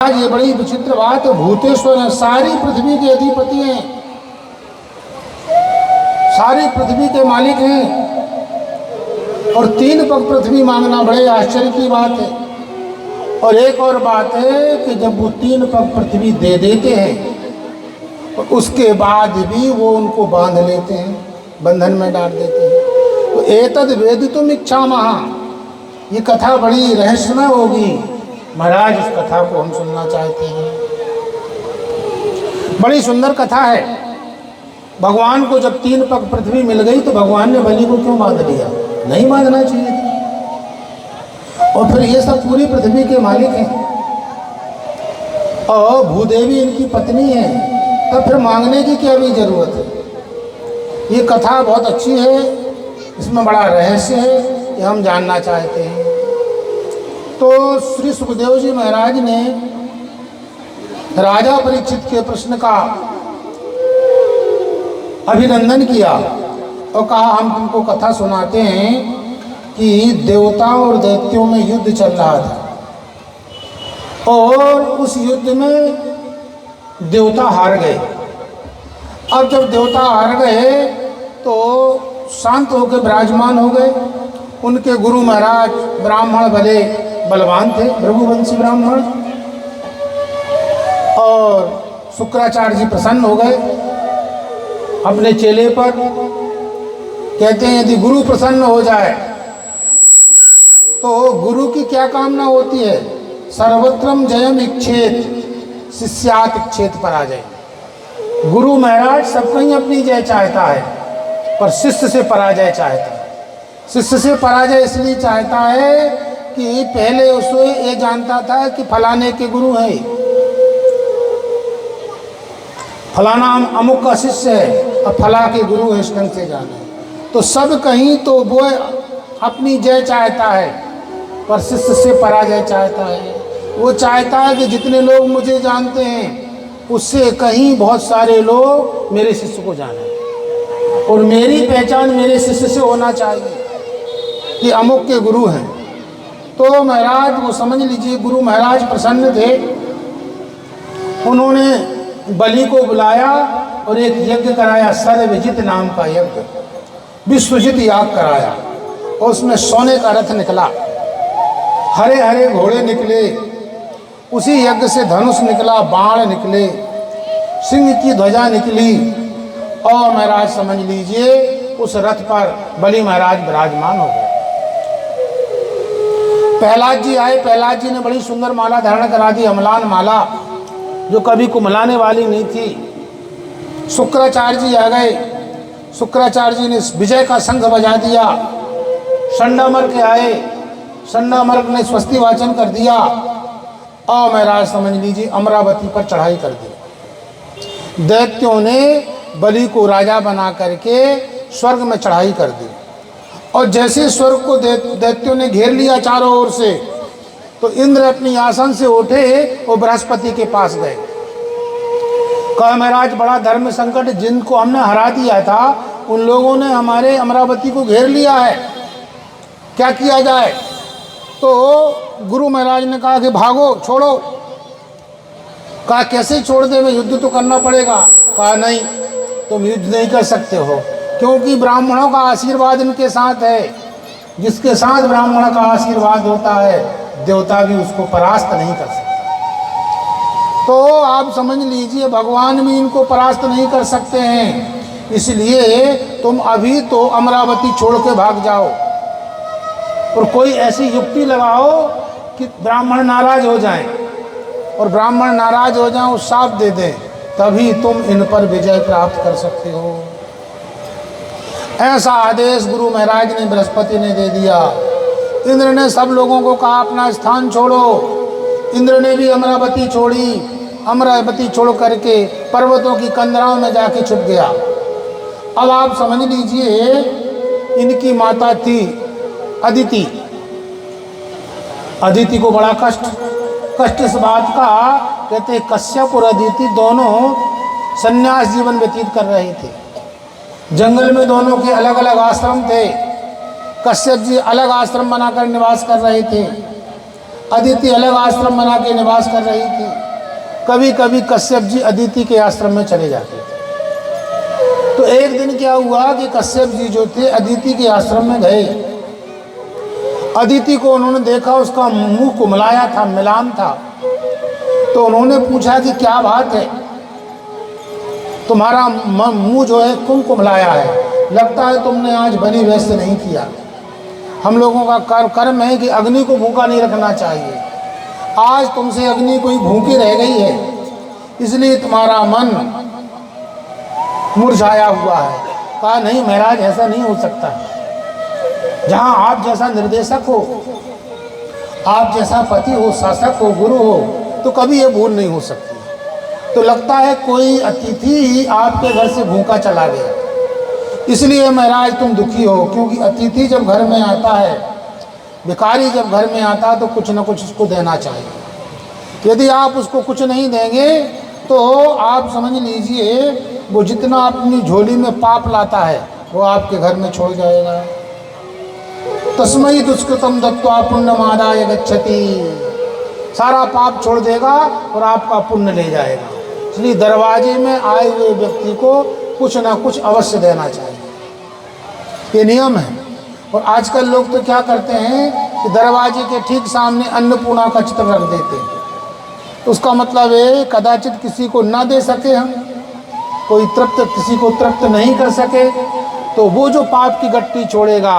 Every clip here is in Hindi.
आज ये बड़ी विचित्र बात है, भूतेश्वर है, सारी पृथ्वी के अधिपति हैं, सारी पृथ्वी के मालिक हैं और 3 पग पृथ्वी मांगना बड़े आश्चर्य की बात है। और एक और बात है कि जब वो 3 पग पृथ्वी दे देते हैं और उसके बाद भी वो उनको बांध लेते हैं, बंधन में डाल देते हैं। तो एतद वेदितुम इच्छामः, ये कथा बड़ी रहस्यमय होगी महाराज, इस कथा को हम सुनना चाहते हैं। बड़ी सुंदर कथा है। भगवान को जब 3 पग पृथ्वी मिल गई तो भगवान ने बलि को क्यों बांध लिया? नहीं बांधना चाहिए था। और फिर ये सब पूरी पृथ्वी के मालिक हैं और भूदेवी इनकी पत्नी है, तब फिर मांगने की क्या भी जरूरत है? ये कथा बहुत अच्छी है, इसमें बड़ा रहस्य है, ये हम जानना चाहते हैं। तो श्री सुखदेव जी महाराज ने राजा परीक्षित के प्रश्न का अभिनंदन किया और कहा हम तुमको कथा सुनाते हैं कि देवताओं और दैत्यों में युद्ध चल रहा था और उस युद्ध में देवता हार गए। अब जब देवता हार गए तो शांत होकर विराजमान हो गए। उनके गुरु महाराज ब्राह्मण भले बलवान थे, भृगुवंशी ब्राह्मण, और शुक्राचार्य जी प्रसन्न हो गए अपने चेले पर। कहते हैं यदि गुरु प्रसन्न हो जाए तो गुरु की क्या कामना होती है? सर्वत्रम जयम इच्छेत शिष्यात इच्छेत पराजय। गुरु महाराज सब कहीं अपनी जय चाहता है पर शिष्य से पराजय चाहता है। शिष्य से पराजय इसलिए चाहता है कि पहले उसको ये जानता था कि फलाने के गुरु है, फलाना अमुक का शिष्य है और फला के गुरु है, इस ढंग से जाने। तो सब कहीं तो वो अपनी जय चाहता है पर शिष्य से पराजय चाहता है। वो चाहता है कि जितने लोग मुझे जानते हैं उससे कहीं बहुत सारे लोग मेरे शिष्य को जाने और मेरी पहचान मेरे शिष्य से होना चाहिए कि अमुक के गुरु हैं। तो महाराज वो समझ लीजिए गुरु महाराज प्रसन्न थे। उन्होंने बलि को बुलाया और एक यज्ञ कराया, सर्वजित नाम का यज्ञ, विश्वजित याग कराया और उसमें सोने का रथ निकला, हरे हरे घोड़े निकले, उसी यज्ञ से धनुष निकला, बाण निकले, सिंह की ध्वजा निकली और महाराज समझ लीजिए उस रथ पर बलि महाराज विराजमान हो गए। प्रहलाद जी आए, प्रहलाद जी ने बड़ी सुंदर माला धारण करा दी, अम्लान माला, जो कभी कुम्हलाने वाली नहीं थी। शुक्राचार्य जी आ गए, शुक्राचार्य जी ने विजय का शंख बजा दिया। षंडामर्क आए, षंडामर्क ने स्वस्ति वाचन कर दिया और महाराज समझ लीजिए अमरावती पर चढ़ाई कर दी। दैत्यों ने बलि को राजा बना करके स्वर्ग में चढ़ाई कर दी और जैसे स्वर्ग को दैत्यों ने घेर लिया चारों ओर से तो इंद्र अपनी आसन से उठे और बृहस्पति के पास गए। कहा महाराज बड़ा धर्म संकट, जिनको हमने हरा दिया था उन लोगों ने हमारे अमरावती को घेर लिया है, क्या किया जाए? तो गुरु महाराज ने कहा कि भागो, छोड़ो। कहा कैसे छोड़ दे, युद्ध तो करना पड़ेगा। कहा नहीं, तुम युद्ध नहीं कर सकते हो क्योंकि ब्राह्मणों का आशीर्वाद इनके साथ है। जिसके साथ ब्राह्मण का आशीर्वाद होता है देवता भी उसको परास्त नहीं कर सकता। तो आप समझ लीजिए भगवान भी इनको परास्त नहीं कर सकते हैं, इसलिए तुम अभी तो अमरावती छोड़ के भाग जाओ और कोई ऐसी युक्ति लगाओ कि ब्राह्मण नाराज हो जाएं और ब्राह्मण नाराज हो जाएं, शाप दे दें, तभी तुम इन पर विजय प्राप्त कर सकते हो। ऐसा आदेश गुरु महाराज ने बृहस्पति ने दे दिया। इंद्र ने सब लोगों को कहा अपना स्थान छोड़ो। इंद्र ने भी अमरावती छोड़ी, अमरावती छोड़ करके पर्वतों की कंदराओं में जाके छुप गया। अब आप समझ लीजिए इनकी माता थी अदिति। अदिति को बड़ा कष्ट इस बात का, कहते कश्यप और अदिति दोनों संन्यास जीवन व्यतीत कर रहे थे। जंगल में दोनों के अलग अलग आश्रम थे। कश्यप जी अलग आश्रम बनाकर निवास कर रहे थे अदिति अलग आश्रम बना के निवास कर रही थी। कभी कभी कश्यप जी अदिति के आश्रम में चले जाते थे। तो एक दिन क्या हुआ कि कश्यप जी जो थे अदिति के आश्रम में गए। अदिति को उन्होंने देखा, उसका मुंह कुमलाया था, मिलान था। तो उन्होंने पूछा कि क्या बात है, तुम्हारा मुंह जो है कुमकुमलाया है, लगता है तुमने आज बलि वैसे नहीं किया। हम लोगों का कर्म है कि अग्नि को भूखा नहीं रखना चाहिए। आज तुमसे अग्नि कोई भूखी रह गई है, इसलिए तुम्हारा मन मुरझाया हुआ है। कहा नहीं महाराज, ऐसा नहीं हो सकता। जहाँ आप जैसा निर्देशक हो, आप जैसा पति हो, शासक हो, गुरु हो, तो कभी ये भूल नहीं हो सकती। तो लगता है कोई अतिथि ही आपके घर से भूखा चला गया, इसलिए महाराज तुम दुखी हो। क्योंकि अतिथि जब घर में आता है, भिखारी जब घर में आता है, तो कुछ न कुछ उसको देना चाहिए। यदि आप उसको कुछ नहीं देंगे तो आप समझ लीजिए वो जितना अपनी झोली में पाप लाता है वो आपके घर में छोड़ जाएगा। तस्मै दुष्कृतम दत्त्वा पुण्यमादाय गच्छति। सारा पाप छोड़ देगा और आपका पुण्य ले जाएगा। इसलिए दरवाजे में आए हुए व्यक्ति को कुछ ना कुछ अवश्य देना चाहिए, ये नियम है। और आजकल लोग तो क्या करते हैं कि दरवाजे के ठीक सामने अन्नपूर्णा का चित्र रख देते हैं। उसका मतलब है कदाचित किसी को ना दे सके, हम कोई किसी को तृप्त नहीं कर सके, तो वो जो पाप की गट्टी छोड़ेगा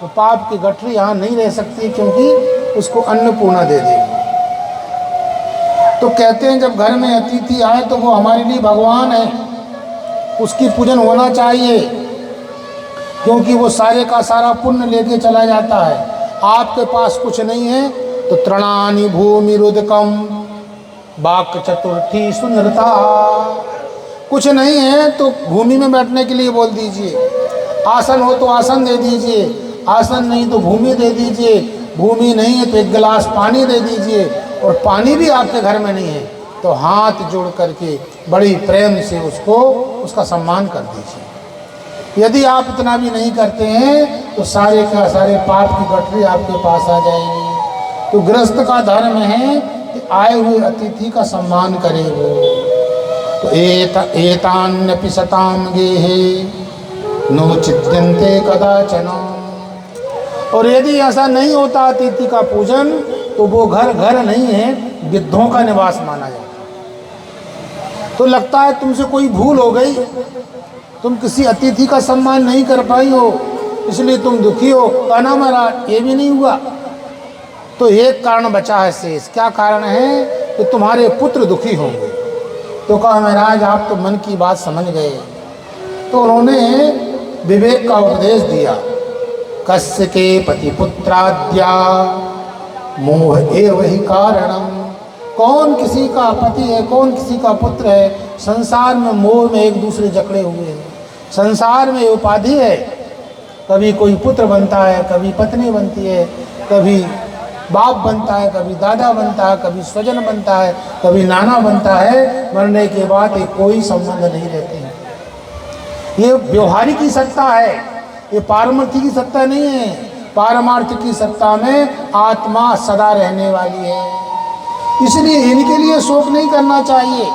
वो पाप की गठरी यहाँ नहीं रह सकती, क्योंकि उसको अन्नपूर्णा दे देगी। तो कहते हैं जब घर में अतिथि आए तो वो हमारे लिए भगवान है, उसकी पूजन होना चाहिए, क्योंकि वो सारे का सारा पुण्य लेके चला जाता है। आपके पास कुछ नहीं है तो तृणानि भूमि रुदकम वाक् चतुर्थी सुंदरता। कुछ नहीं है तो भूमि में बैठने के लिए बोल दीजिए, आसन हो तो आसन दे दीजिए, आसन नहीं तो भूमि दे दीजिए, भूमि नहीं है तो एक गिलास पानी दे दीजिए, और पानी भी आपके घर में नहीं है तो हाथ जोड़ करके बड़ी प्रेम से उसका सम्मान कर दीजिए। यदि आप इतना भी नहीं करते हैं तो सारे का सारे पाप की गठरी आपके पास आ जाएगी। तो गृहस्थ का धर्म है कि आए हुए अतिथि का सम्मान करे वो। तो एतान्यपि सताम गेहे नो चिद्यन्ते कदाचन। और यदि ऐसा नहीं होता अतिथि का पूजन तो वो घर नहीं है, गिद्धों का निवास माना जाता है। तो लगता है तुमसे कोई भूल हो गई, तुम किसी अतिथि का सम्मान नहीं कर पाई हो, इसलिए तुम दुखी हो। कहना महाराज ये भी नहीं हुआ। तो एक कारण बचा है शेष। क्या कारण है? कि तुम्हारे पुत्र दुखी होंगे। तो कहा महाराज आप तो मन की बात समझ गए। तो उन्होंने विवेक का उपदेश दिया। कस्य के पति पुत्राद्या मोह एव ही कारणम। कौन किसी का पति है, कौन किसी का पुत्र है? संसार में मोह में एक दूसरे जकड़े हुए हैं। संसार में उपाधि है, कभी कोई पुत्र बनता है, कभी पत्नी बनती है, कभी बाप बनता है, कभी दादा बनता है, कभी स्वजन बनता है, कभी नाना बनता है। मरने के बाद एक कोई संबंध नहीं रहते हैं। ये व्यवहारिक की सत्ता है, ये पारमार्थिक की सत्ता नहीं है। पारमार्थ की सत्ता में आत्मा सदा रहने वाली है, इसलिए इनके लिए शोक नहीं करना चाहिए।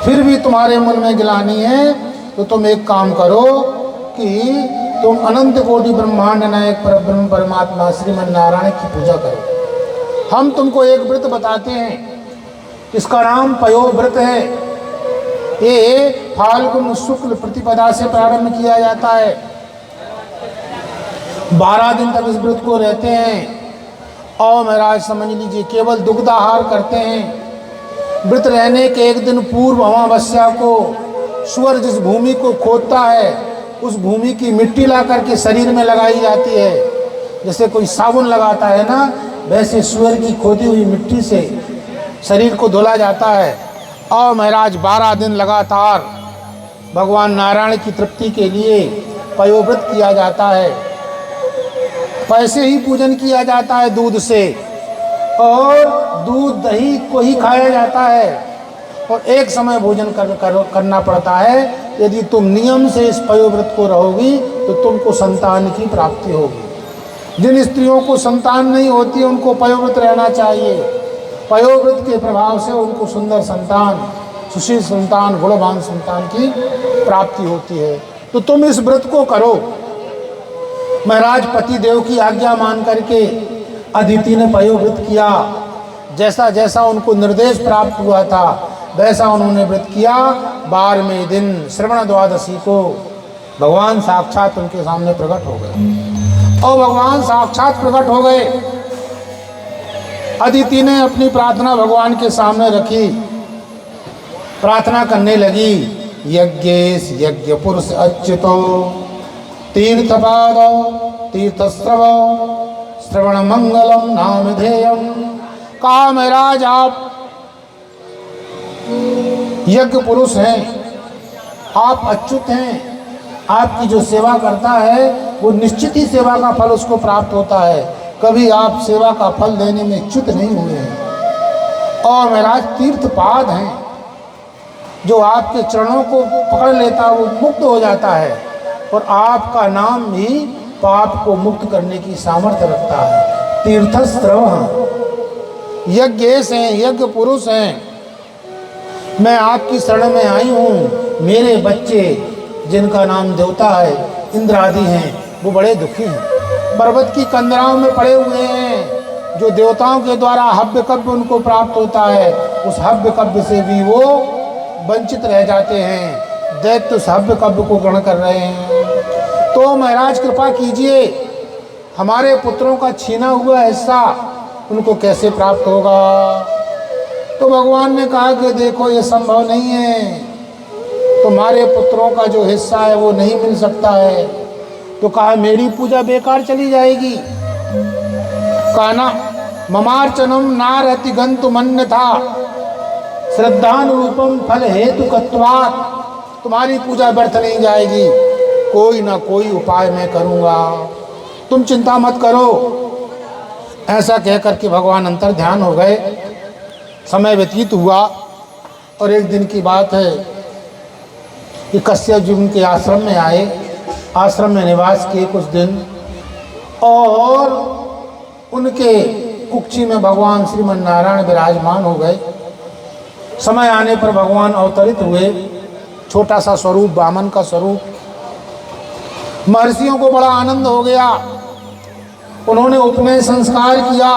फिर भी तुम्हारे मन में गिलानी है तो तुम एक काम करो कि तुम अनंत कोटि ब्रह्मांड नायक परब्रह्म परमात्मा श्रीमन नारायण की पूजा करो। हम तुमको एक व्रत बताते हैं, इसका नाम पयो व्रत है। ये फाल्गुन शुक्ल प्रतिपदा से प्रारंभ किया जाता है। 12 दिन तक इस व्रत को रहते हैं। और महाराज समझ लीजिए केवल दुग्धाहार करते हैं। व्रत रहने के एक दिन पूर्व अमावस्या को सूअर जिस भूमि को खोदता है उस भूमि की मिट्टी ला करके शरीर में लगाई जाती है। जैसे कोई साबुन लगाता है ना, वैसे सूअर की खोदी हुई मिट्टी से शरीर को धुला जाता है। और महाराज 12 दिन लगातार भगवान नारायण की तृप्ति के लिए पयोव्रत किया जाता है। पैसे ही पूजन किया जाता है दूध से, और दूध दही को ही खाया जाता है। और एक समय भोजन करना पड़ता है। यदि तुम नियम से इस पयोव्रत को रहोगी तो तुमको संतान की प्राप्ति होगी। जिन स्त्रियों को संतान नहीं होती उनको पयोव्रत रहना चाहिए। पयोव्रत के प्रभाव से उनको सुंदर संतान, सुशील संतान, गुणवान संतान की प्राप्ति होती है। तो तुम इस व्रत को करो। महाराज पति देव की आज्ञा मान करके अदिति ने पयोव्रत किया। जैसा जैसा उनको निर्देश प्राप्त हुआ था वैसा उन्होंने व्रत किया। 12वें दिन श्रवण द्वादशी को भगवान साक्षात उनके सामने प्रकट हो गए और भगवान साक्षात प्रकट हो गए। अदिति ने अपनी प्रार्थना भगवान के सामने रखी, प्रार्थना करने लगी। यज्ञेश यज्ञ पुरुष अच्युतो तीर्थपाद तीर्थस्रव श्रवण मंगलम नाम ध्येयम। कहा महाराज आप यज्ञ पुरुष हैं, आप अच्युत हैं, आपकी जो सेवा करता है वो निश्चित ही सेवा का फल उसको प्राप्त होता है। कभी आप सेवा का फल देने में च्युत नहीं हुए हैं। और महाराज तीर्थपाद हैं, जो आपके चरणों को पकड़ लेता है वो मुक्त हो जाता है। और आपका नाम भी पाप को मुक्त करने की सामर्थ्य रखता है। तीर्थस्रव यज्ञेश हैं, यज्ञ पुरुष हैं। मैं आपकी शरण में आई हूँ। मेरे बच्चे जिनका नाम देवता है, इंद्र आदि हैं, वो बड़े दुखी हैं, पर्वत की कंदराओं में पड़े हुए हैं। जो देवताओं के द्वारा हव्य कव्य उनको प्राप्त होता है, उस हव्य कव्य से भी वो वंचित रह जाते हैं। दैत्य उस हव्य कव्य को ग्रहण कर रहे हैं। तो महाराज कृपा कीजिए, हमारे पुत्रों का छीना हुआ हिस्सा उनको कैसे प्राप्त होगा। तो भगवान ने कहा कि देखो ये संभव नहीं है, तुम्हारे पुत्रों का जो हिस्सा है वो नहीं मिल सकता है। तो कहा मेरी पूजा बेकार चली जाएगी। कहा ना ममार्चनम नारति गंतु मन्य था श्रद्धानुरूपम फल हेतु कत्वात्। तुम्हारी पूजा व्यर्थ नहीं जाएगी, कोई ना कोई उपाय मैं करूँगा, तुम चिंता मत करो। ऐसा कहकर के भगवान अंतर ध्यान हो गए। समय व्यतीत हुआ और एक दिन की बात है कि कश्यप जी उनके आश्रम में आए, आश्रम में निवास किए कुछ दिन, और उनके कुक्षी में भगवान श्रीमन नारायण विराजमान हो गए। समय आने पर भगवान अवतरित हुए, छोटा सा स्वरूप, वामन का स्वरूप। महर्षियों को बड़ा आनंद हो गया। उन्होंने उपनयन संस्कार किया,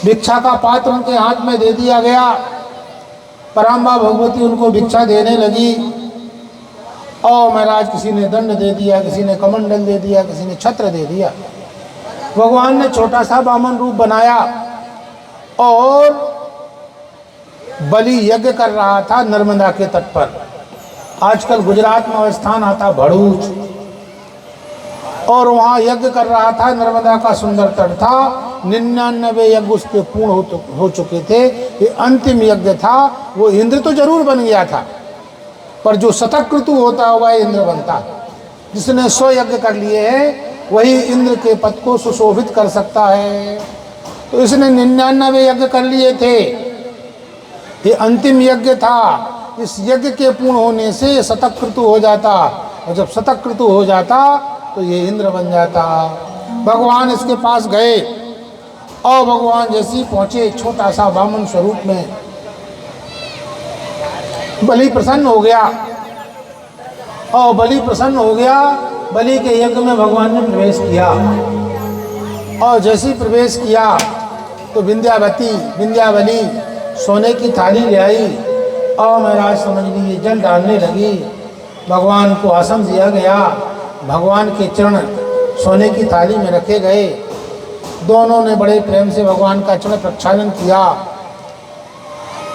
भिक्षा का पात्र उनके हाथ में दे दिया गया। पराम्बा भगवती उनको भिक्षा देने लगी। और महाराज किसी ने दंड दे दिया, किसी ने कमंडल दे दिया, किसी ने छत्र दे दिया। भगवान ने छोटा सा वामन रूप बनाया और बलि यज्ञ कर रहा था नर्मदा के तट पर। आजकल गुजरात में स्थान आता भरूच, और वहाँ यज्ञ कर रहा था। नर्मदा का सुंदर तट था। 99 यज्ञ उसके पूर्ण हो चुके थे। ये अंतिम यज्ञ था। वो इंद्र तो जरूर बन गया था, पर जो शतक्रतु होता है वह इंद्र बनता है। जिसने 100 यज्ञ कर लिए हैं वही इंद्र के पद को सुशोभित कर सकता है। तो इसने 99 यज्ञ कर लिए थे। ये अंतिम यज्ञ था। इस यज्ञ के पूर्ण होने से शतक्रतु हो जाता, और जब शतक्रतु हो जाता तो ये इंद्र बन जाता। भगवान इसके पास गए और भगवान जैसे ही पहुँचे, छोटा सा वामन स्वरूप में, बलि प्रसन्न हो गया। और बलि प्रसन्न हो गया, बलि के यज्ञ में भगवान ने प्रवेश किया। और जैसे ही प्रवेश किया तो विंध्यावली सोने की थाली ले आई और महाराज समझ लीजिए जल डालने लगी। भगवान को आसन दिया गया, भगवान के चरण सोने की थाली में रखे गए। दोनों ने बड़े प्रेम से भगवान का चरण प्रक्षालन किया,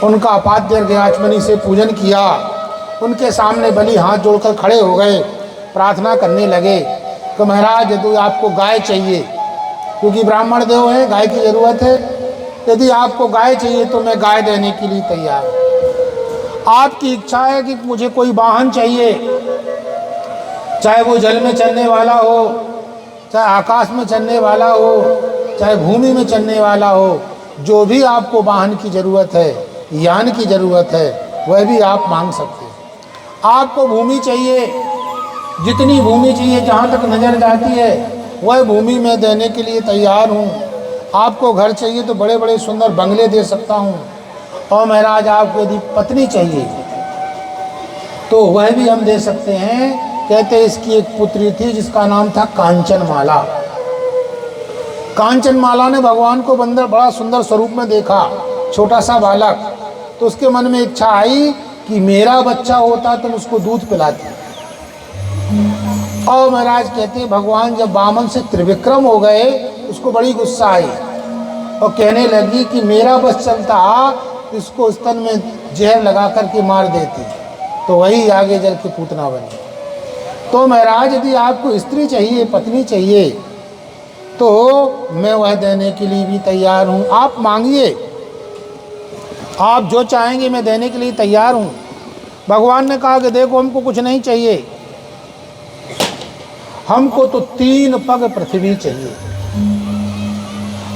उनका अपाद्य अर्घ्याचमनी से पूजन किया। उनके सामने बलि हाथ जोड़कर खड़े हो गए, प्रार्थना करने लगे कि महाराज यदि आपको गाय चाहिए, क्योंकि ब्राह्मण देव हैं, गाय की ज़रूरत है, यदि आपको गाय चाहिए तो मैं गाय देने के लिए तैयार हूँ। आपकी इच्छा है कि मुझे कोई वाहन चाहिए, चाहे वो जल में चलने वाला हो, चाहे आकाश में चलने वाला हो, चाहे भूमि में चलने वाला हो, जो भी आपको वाहन की ज़रूरत है, यान की ज़रूरत है, वह भी आप मांग सकते हैं। आपको भूमि चाहिए, जितनी भूमि चाहिए, जहाँ तक नज़र जाती है वह भूमि मैं देने के लिए तैयार हूँ। आपको घर चाहिए तो बड़े बड़े सुंदर बंगले दे सकता हूँ, और महाराज आपको यदि पत्नी चाहिए तो वह भी हम दे सकते हैं। कहते इसकी एक पुत्री थी जिसका नाम था कांचनमाला। कांचनमाला ने भगवान को बंदर बड़ा सुंदर स्वरूप में देखा, छोटा सा बालक, तो उसके मन में इच्छा आई कि मेरा बच्चा होता तो मैं उसको दूध पिलाती। और महाराज कहते हैं भगवान जब वामन से त्रिविक्रम हो गए, उसको बड़ी गुस्सा आई और कहने लगी कि मेरा बस चलता इसको स्तन में जहर लगा करके मार देती, तो वही आगे जल के पूतना बनी। तो महाराज यदि आपको स्त्री चाहिए, पत्नी चाहिए, तो मैं वह देने के लिए भी तैयार हूँ। आप मांगिए, आप जो चाहेंगे मैं देने के लिए तैयार हूँ। भगवान ने कहा कि देखो हमको कुछ नहीं चाहिए, हमको तो 3 पग पृथ्वी चाहिए,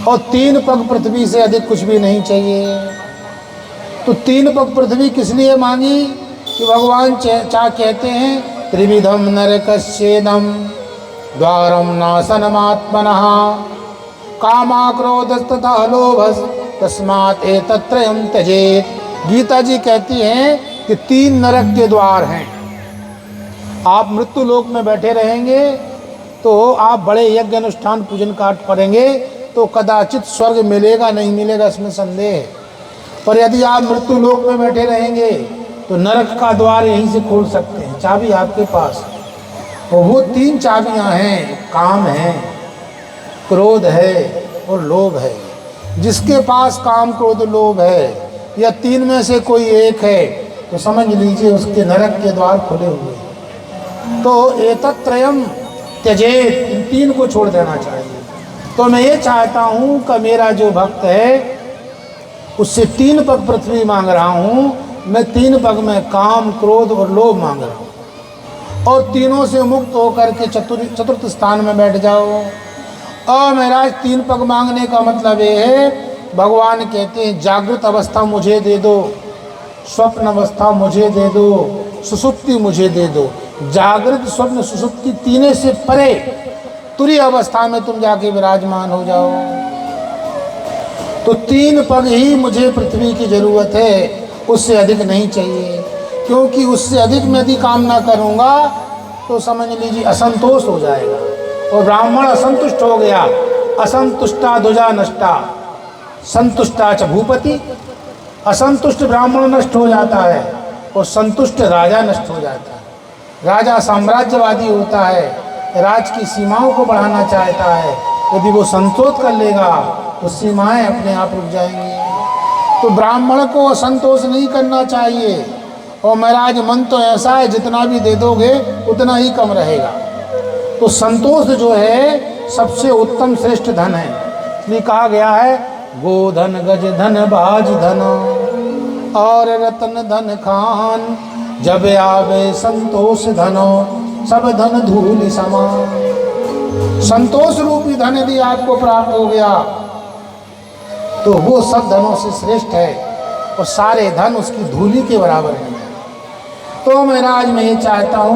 और 3 पग पृथ्वी से अधिक कुछ भी नहीं चाहिए। तो 3 पग पृथ्वी किस लिए मांगी कि भगवान कहते हैं त्रिविधम नरकस्येदम द्वारम नाशनमात्मनः कामा क्रोधस्तथा लोभस तस्मात् एतत्त्रयं त्यजेत। गीता जी कहती हैं कि 3 नरक के द्वार हैं। आप मृत्यु लोक में बैठे रहेंगे तो आप बड़े यज्ञ अनुष्ठान पूजन पाठ करेंगे तो कदाचित स्वर्ग मिलेगा नहीं मिलेगा इसमें संदेह है। पर यदि आप मृत्यु लोक में बैठे रहेंगे तो नरक का द्वार यहीं से खोल सकते हैं, चाबी आपके पास। और वो 3 चाबियां हैं, काम है, क्रोध है और लोभ है। जिसके पास काम क्रोध लोभ है या 3 में से कोई एक है तो समझ लीजिए उसके नरक के द्वार खुले हुए हैं। तो एतत्त्रयम त्यजेत, इन 3 को छोड़ देना चाहिए। तो मैं ये चाहता हूँ कि मेरा जो भक्त है उससे 3 पग पृथ्वी मांग रहा हूँ। मैं 3 पग में काम क्रोध और लोभ मांग रहा हूँ, और तीनों से मुक्त होकर के चतुर्थ स्थान में बैठ जाओ। और महाराज 3 पग मांगने का मतलब ये है, भगवान कहते हैं जागृत अवस्था मुझे दे दो, स्वप्न अवस्था मुझे दे दो, सुसुप्ति मुझे दे दो। जागृत स्वप्न सुसुप्ति तीनों से परे तुरीय अवस्था में तुम जाके विराजमान हो जाओ। तो 3 पग ही मुझे पृथ्वी की जरूरत है, उससे अधिक नहीं चाहिए। क्योंकि उससे अधिक मैं यदि कामना करूँगा तो समझ लीजिए असंतोष हो जाएगा, और ब्राह्मण असंतुष्ट हो गया। असंतुष्टा ध्वजा नष्टा संतुष्टा च भूपति। असंतुष्ट ब्राह्मण नष्ट हो जाता है और संतुष्ट राजा नष्ट हो जाता है। राजा साम्राज्यवादी होता है, राज की सीमाओं को बढ़ाना चाहता है। यदि वो संतोष कर लेगा तो सीमाएं अपने आप रुक जाएंगी। तो ब्राह्मण को असंतोष नहीं करना चाहिए। और महाराज मन तो ऐसा है जितना भी दे दोगे उतना ही कम रहेगा। तो संतोष जो है सबसे उत्तम श्रेष्ठ धन है। इसलिए कहा गया है गोधन गज धन बाज धन और रतन धन खान, जब आवे संतोष धनो सब धन धूल समान। संतोष रूपी धन यदि आपको प्राप्त हो गया तो वो सब धनों से श्रेष्ठ है, और सारे धन उसकी धूली के बराबर नहीं है। तो महाराज मैं ये चाहता हूँ